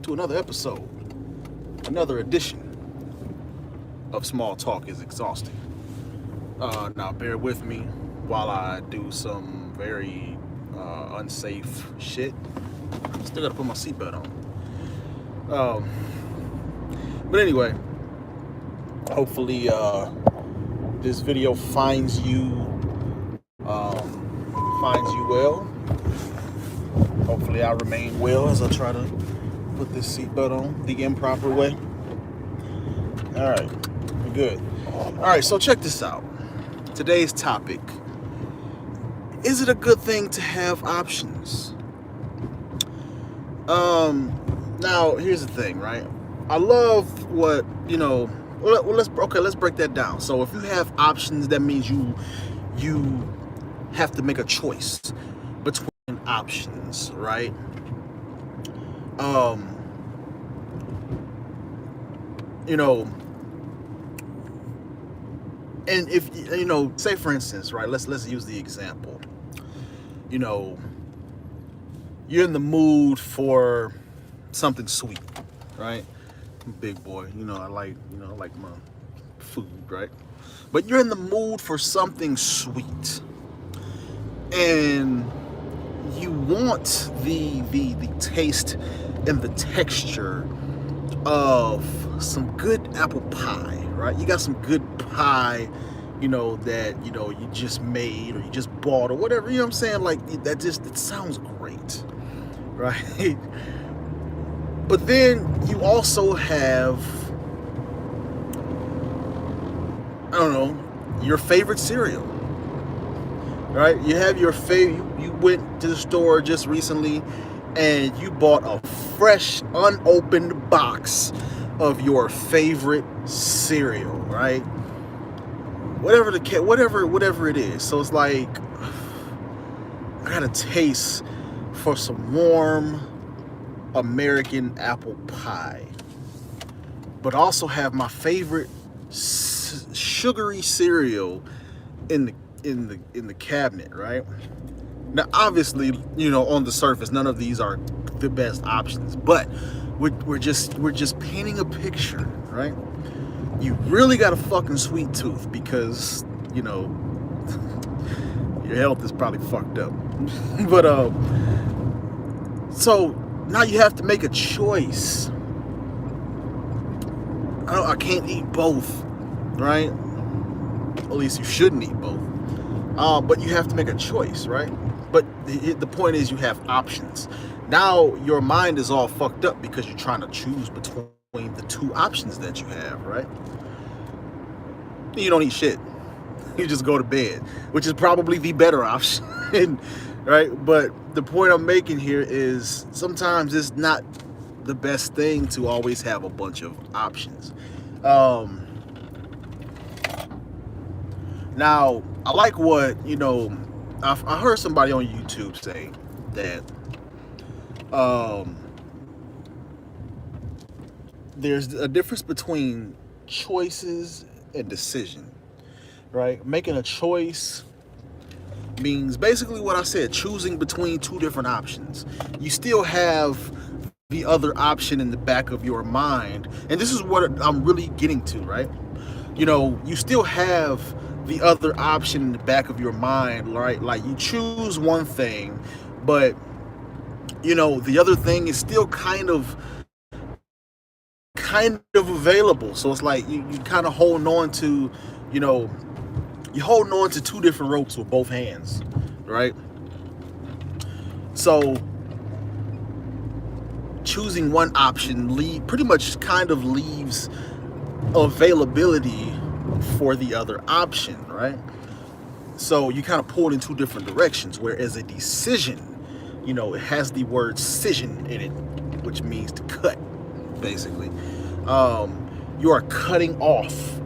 to another episode, another edition of Small Talk is Exhausting. Now, bear with me while I do some very unsafe shit. Still gotta put my seatbelt on. But anyway, hopefully this video finds you well. Hopefully I remain well as I try to put this seatbelt on the improper way. All right, we're good. All right, so check this out. Today's topic: is it a good thing to have options? Now here's the thing, right? I love what, let's break that down. So if you have options, that means you have to make a choice between options, right? And if say for instance, right, let's use the example. You're in the mood for something sweet, right? I'm a big boy, I like my food, right? But you're in the mood for something sweet, and you want the taste and the texture of some good apple pie, right? You got some good pie, that you just made or you just bought or whatever, you know what I'm saying? Like it sounds great, right? But then you also have, I don't know, your favorite cereal, right? You have your favorite. You went to the store just recently and you bought a fresh, unopened box of your favorite cereal, right? Whatever it is. So it's like, I got a taste for some warm American apple pie, but also have my favorite sugary cereal in the cabinet, right? Now, obviously, on the surface, none of these are the best options, but we're just painting a picture, right? You really got a fucking sweet tooth because your health is probably fucked up. But so now you have to make a choice. I can't eat both, right? At least you shouldn't eat both. But you have to make a choice, right? But the point is, you have options. Now your mind is all fucked up because you're trying to choose between the two options that you have, right? You don't eat shit. You just go to bed, which is probably the better option, right? But the point I'm making here is sometimes it's not the best thing to always have a bunch of options. Now, I like what, I heard somebody on YouTube say that there's a difference between choices and decision, right? Making a choice means basically what I said, choosing between two different options. You still have the other option in the back of your mind, and this is what I'm really getting to, right? You still have the other option in the back of your mind, right? Like you choose one thing, but the other thing is still kind of available. So it's like you kind of holding on to, you're holding on to two different ropes with both hands, right? So choosing one option pretty much kind of leaves availability for the other option, right? So you kind of pulled in two different directions, whereas a decision, it has the word "cision" in it, which means to cut, basically. You are cutting off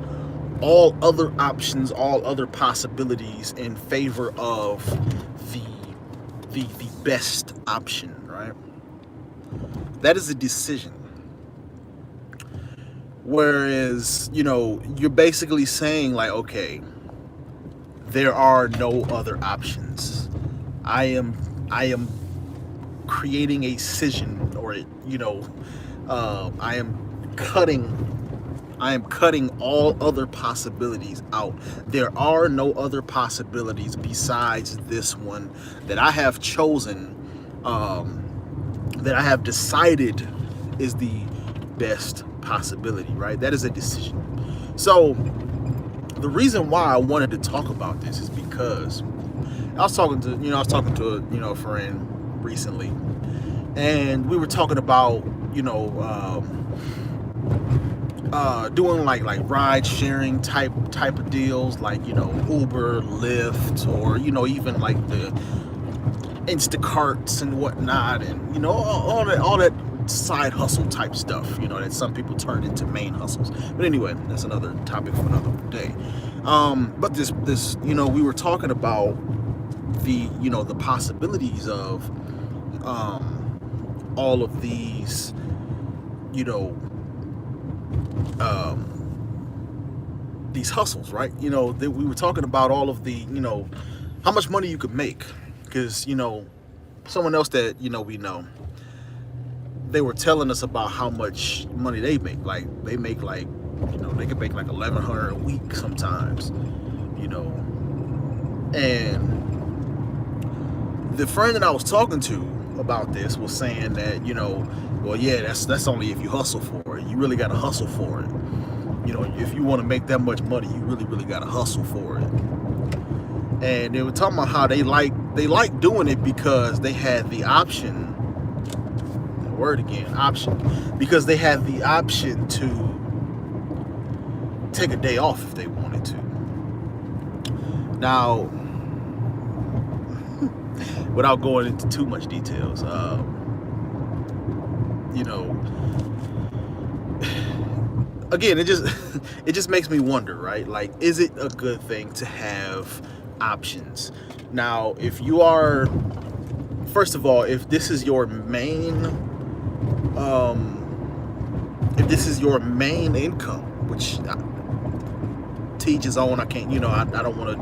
all other options, all other possibilities in favor of the best option, right? That is a decision. Whereas, you're basically saying like, okay, there are no other options. I am creating a scission, or I am cutting all other possibilities out. There are no other possibilities besides this one that I have chosen, that I have decided is the best possibility, right? That is a decision. So the reason why I wanted to talk about this is because I was talking to a friend recently, and we were talking about doing like ride sharing type of deals, like Uber, Lyft, or even like the Instacarts and whatnot, and all that side hustle type stuff, that some people turn into main hustles. But anyway, that's another topic for another day. But this we were talking about the possibilities of all of these these hustles, right? We were talking about all of the how much money you could make, because someone else that we know, they were telling us about how much money they make. Like they make they could make like $1,100 a week sometimes, and the friend that I was talking to about this was saying that well, yeah, that's only if you hustle for it. You really got to hustle for it. If you want to make that much money, you really got to hustle for it. And they were talking about how they like doing it because they had the option. Option, because they had the option to take a day off if they wanted to. Now, without going into too much details, again, it just makes me wonder, right? Like, is it a good thing to have options? Now, if you are, first of all, if this is your main income, which to each his own, I can't, I don't want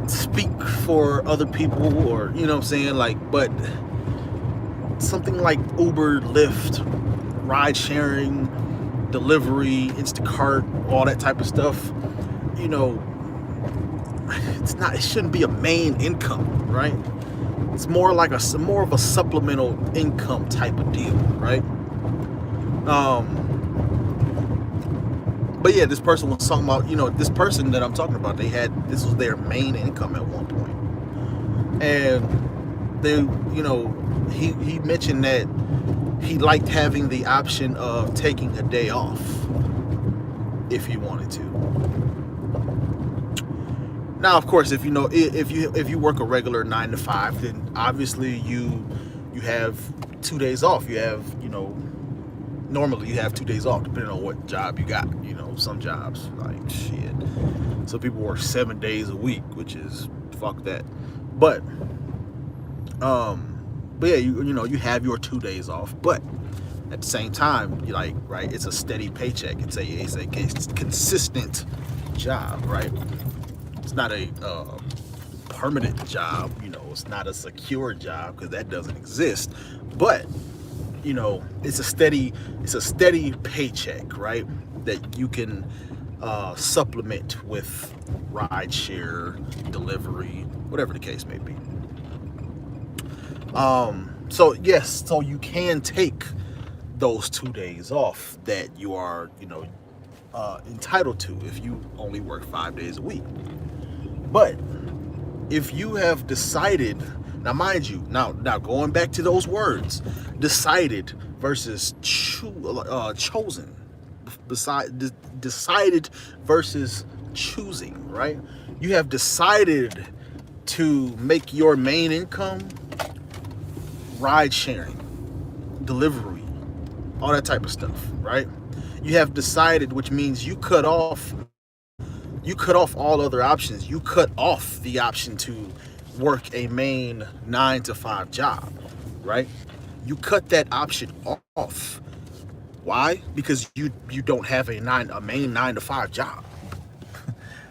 to speak for other people, or what I'm saying, but something like Uber, Lyft, ride sharing, delivery, Instacart, all that type of stuff, it shouldn't be a main income, right? It's more like more of a supplemental income type of deal, right? But yeah, this person was talking about, this person that I'm talking about, this was their main income at one point. And they, he mentioned that he liked having the option of taking a day off if he wanted to. Now, of course, if you work a regular 9 to 5, then obviously you have 2 days off. You have, normally you have 2 days off, depending on what job you got. Some jobs, like shit, some people work 7 days a week, which is fuck that. But yeah, you have your 2 days off, but at the same time, right, it's a steady paycheck. It's a consistent job, right? It's not a permanent job, it's not a secure job, because that doesn't exist. But it's a steady paycheck, right? That you can supplement with ride share, delivery, whatever the case may be. So yes, so you can take those 2 days off that you are, entitled to if you only work 5 days a week. But if you have decided, now mind you, now going back to those words, decided versus chosen, decided versus choosing, right? You have decided to make your main income ride sharing, delivery, all that type of stuff, right? You have decided, which means you cut off all other options. You cut off the option to work a main 9 to 5 job, right? You cut that option off. Why? Because you don't have a main 9 to 5 job,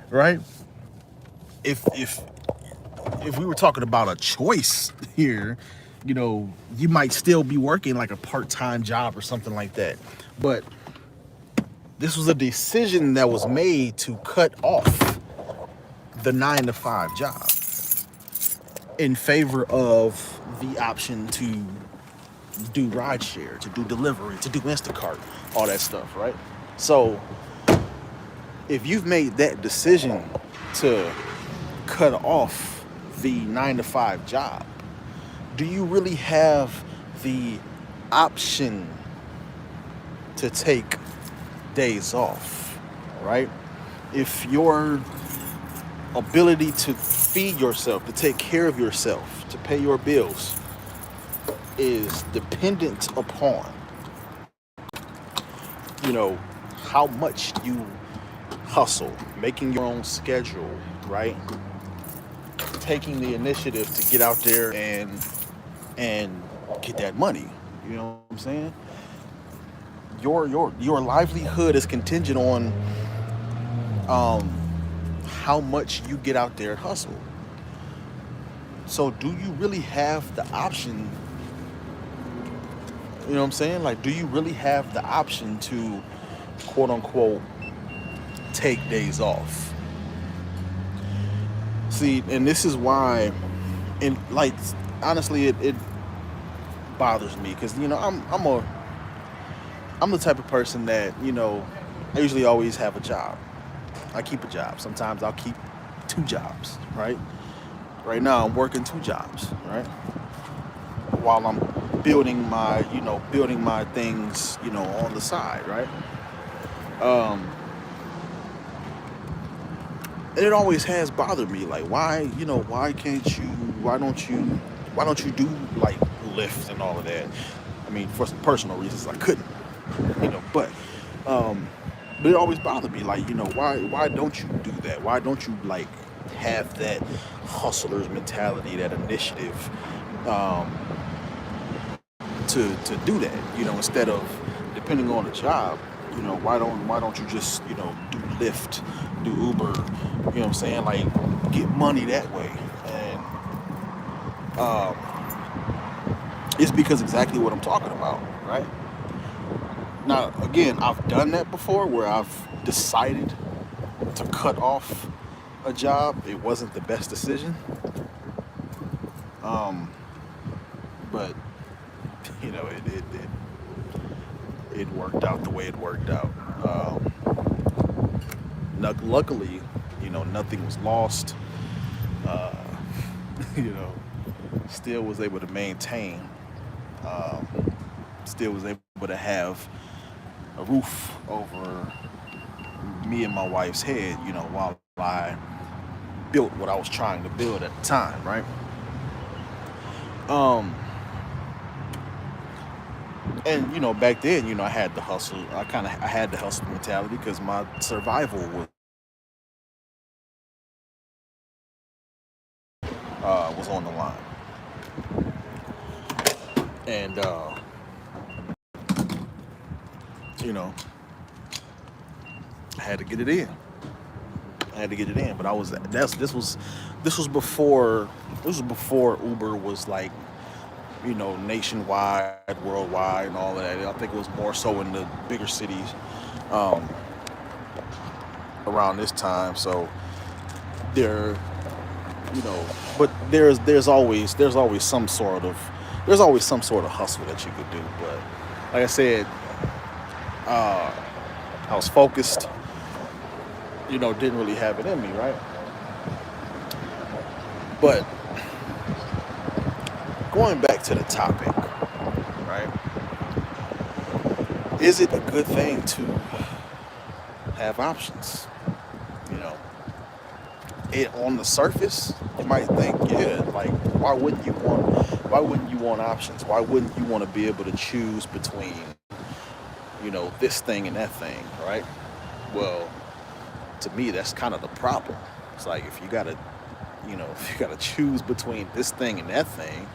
right? If we were talking about a choice here, you might still be working like a part-time job or something like that. But this was a decision that was made to cut off the 9 to 5 job in favor of the option to do rideshare, to do delivery, to do Instacart, all that stuff, right? So if you've made that decision to cut off the 9 to 5 job, do you really have the option to take days off, right? If your ability to feed yourself, to take care of yourself, to pay your bills is dependent upon, how much you hustle, making your own schedule, right? Taking the initiative to get out there and get that money. You know what I'm saying? Your livelihood is contingent on how much you get out there and hustle. So do you really have the option? You know what I'm saying? Like, do you really have the option to, quote unquote, take days off? See, and this is why, and like, honestly, it bothers me because I'm the type of person that I usually always have a job. I keep a job. Sometimes I'll keep 2 jobs, right? Right now I'm working 2 jobs, right? While I'm building my things, on the side, right? And it always has bothered me, like, why don't you do like Lyft and all of that? I mean, for some personal reasons I couldn't, but it always bothered me, like, why don't you do that? Why don't you like have that hustler's mentality, that initiative, to do that, instead of depending on the job, why don't you just, do Lyft, do Uber, you know what I'm saying, like, get money that way. And it's because exactly what I'm talking about, right? Now, again, I've done that before where I've decided to cut off a job. It wasn't the best decision. But it worked out the way it worked out. Luckily, nothing was lost. Uh, still was able to maintain. Still was able to have a roof over me and my wife's head, while I built what I was trying to build at the time, right? And back then, I had the hustle. I had the hustle mentality because my survival was on the line, and I had to get it in. But this was before Uber was like, nationwide, worldwide, and all of that. I think it was more so in the bigger cities around this time. So there, but there's always some sort of hustle that you could do. But like I said, I was focused. Didn't really have it in me, right? But going back to the topic, right? Is it a good thing to have options? It on the surface, you might think, yeah, like, why wouldn't you want options? Why wouldn't you want to be able to choose between, this thing and that thing, right? Well, to me, that's kind of the problem. It's like, if you gotta choose between this thing and that thing,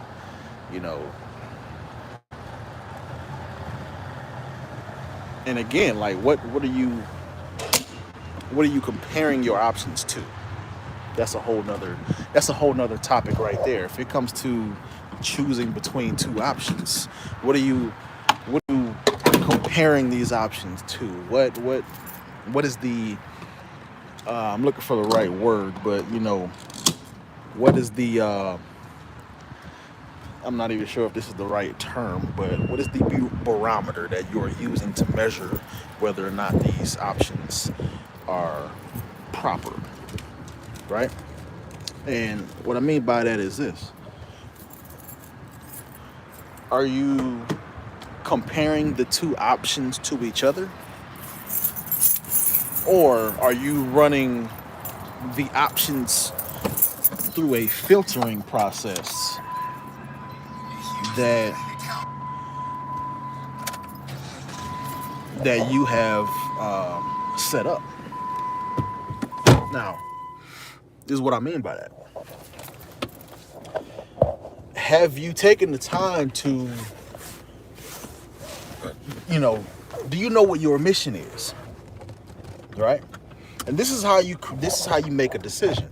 and again, like, what are you comparing your options to? That's a whole nother topic right there. If it comes to choosing between two options? What are you comparing these options to? What is the I'm looking for the right word, but what is the I'm not even sure if this is the right term, but what is the barometer that you're using to measure whether or not these options are proper, right? And what I mean by that is this. Are you comparing the two options to each other? Or are you running the options through a filtering process that you have set up? Now, this is what I mean by that. Have you taken the time to, do you know what your mission is? Right? And this is how you make a decision.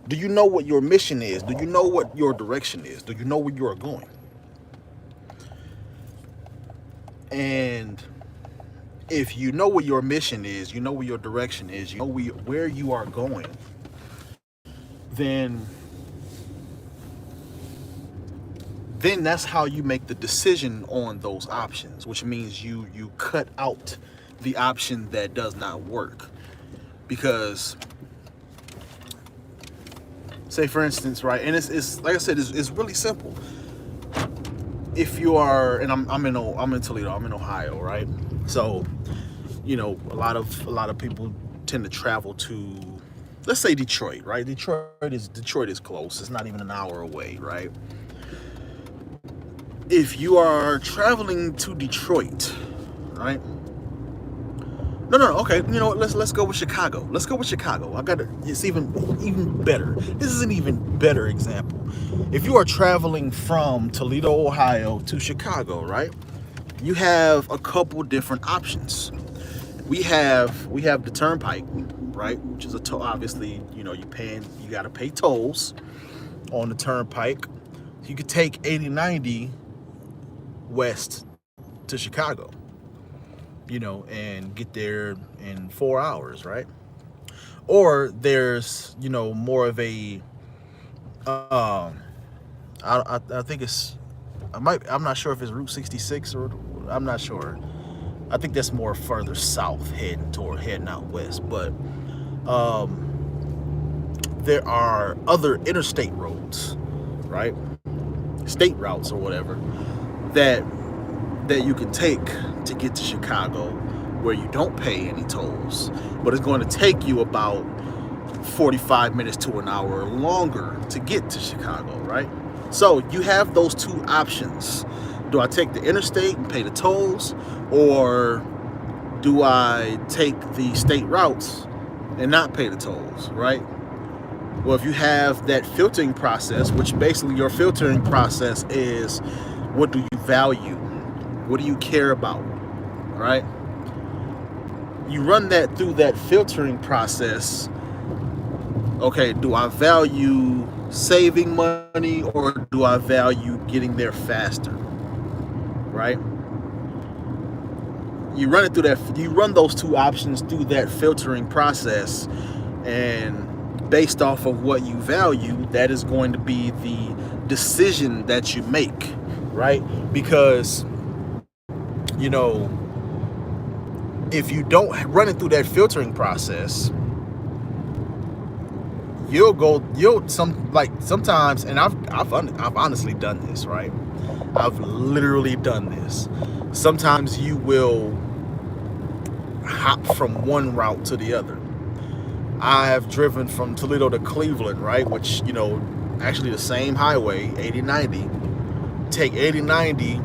Do you know what your mission is? Do you know what your direction is? Do you know where you are going? And if you know what your mission is, you know where your direction is, you know where you are going, then that's how you make the decision on those options, which means you cut out the option that does not work. Because, say for instance, right, and it's like I said, it's really simple. If you are, and I'm in Toledo, I'm in Ohio, right? So, a lot of people tend to travel to, let's say, Detroit, right? Detroit is close. It's not even an hour away, right? If you are traveling to Detroit, right? No. Okay, let's go with Chicago. Let's go with Chicago. It's even better. This is an even better example. If you are traveling from Toledo, Ohio to Chicago, right? You have a couple different options. We have the turnpike, right? Which is obviously, you got to pay tolls on the turnpike. You could take 8090 west to Chicago, and get there in 4 hours, right? Or there's, more of a, I think I'm not sure if it's Route 66 or, I'm not sure. I think that's more further south, heading out west. But there are other interstate roads, right? State routes or whatever that you can take to get to Chicago, where you don't pay any tolls, but it's going to take you about 45 minutes to an hour longer to get to Chicago, right? So you have those two options. Do I take the interstate and pay the tolls, or do I take the state routes and not pay the tolls, right? Well, if you have that filtering process, which basically your filtering process is, what do you value? What do you care about, right? You run that through that filtering process. Okay, do I value saving money, or do I value getting there faster, right? You run those two options through that filtering process, and based off of what you value, that is going to be the decision that you make, right? Because, if you don't run it through that filtering process, sometimes, and I've honestly done this, right? I've literally done this. Sometimes you will hop from one route to the other. I have driven from Toledo to Cleveland, right? Which, actually the same highway, 8090. Take 8090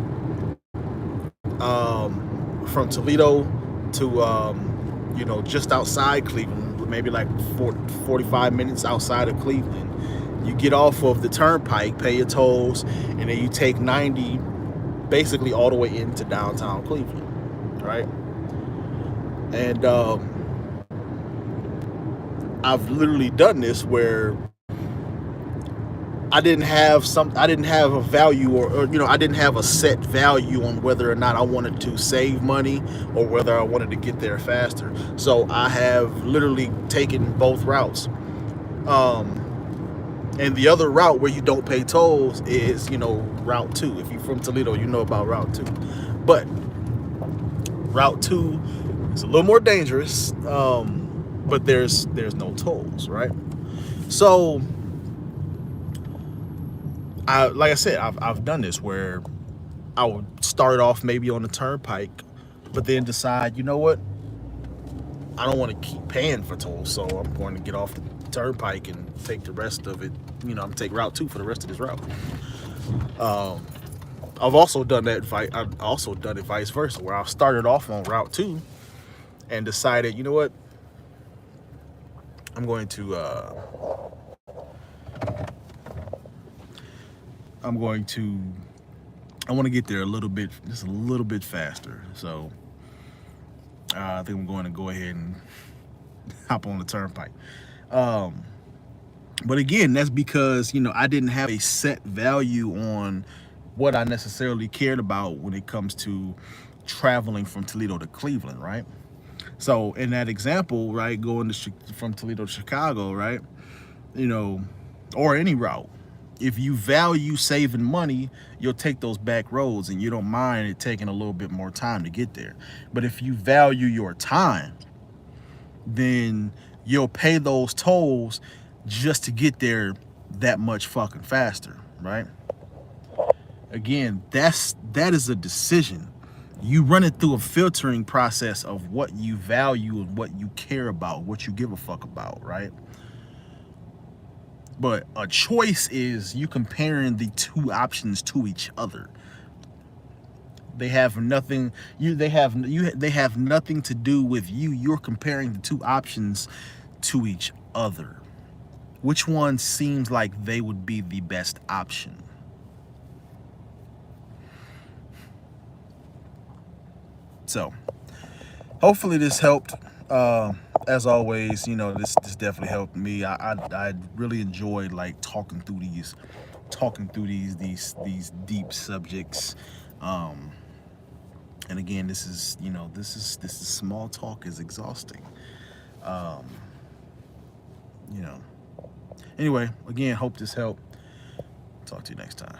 from Toledo to, just outside Cleveland, maybe like 45 minutes outside of Cleveland. You get off of the turnpike, pay your tolls, and then you take 90 basically all the way into downtown Cleveland, right? And I've literally done this where I didn't have a value, or I didn't have a set value on whether or not I wanted to save money or whether I wanted to get there faster. So I have literally taken both routes. And the other route where you don't pay tolls is, Route 2. If you're from Toledo, you know about Route 2. But Route 2 is a little more dangerous, but there's no tolls, right? So, like I said, I've done this where I would start off maybe on the turnpike, but then decide, you know what? I don't want to keep paying for tolls, so I'm going to get off the turnpike and take the rest of it. I'm gonna take Route 2 for the rest of this route. I've also done that. I've also done it vice versa, where I've started off on Route 2 and decided, you know what? I'm going to I want to get there just a little bit faster. So I think I'm going to go ahead and hop on the turnpike. But again, that's because, I didn't have a set value on what I necessarily cared about when it comes to traveling from Toledo to Cleveland, right? So in that example, right, going from Toledo to Chicago, right, or any route, if you value saving money, you'll take those back roads and you don't mind it taking a little bit more time to get there. But if you value your time, then you'll pay those tolls just to get there that much fucking faster, right? Again, that is a decision. You run it through a filtering process of what you value and what you care about, what you give a fuck about, right? But a choice is you comparing the two options to each other. They have nothing. They have nothing to do with you. You're comparing the two options to each other. Which one seems like they would be the best option? So, hopefully this helped. As always, this definitely helped me. I really enjoyed like talking through these deep subjects. And again, this is small talk is exhausting. Anyway, again, hope this helped. Talk to you next time.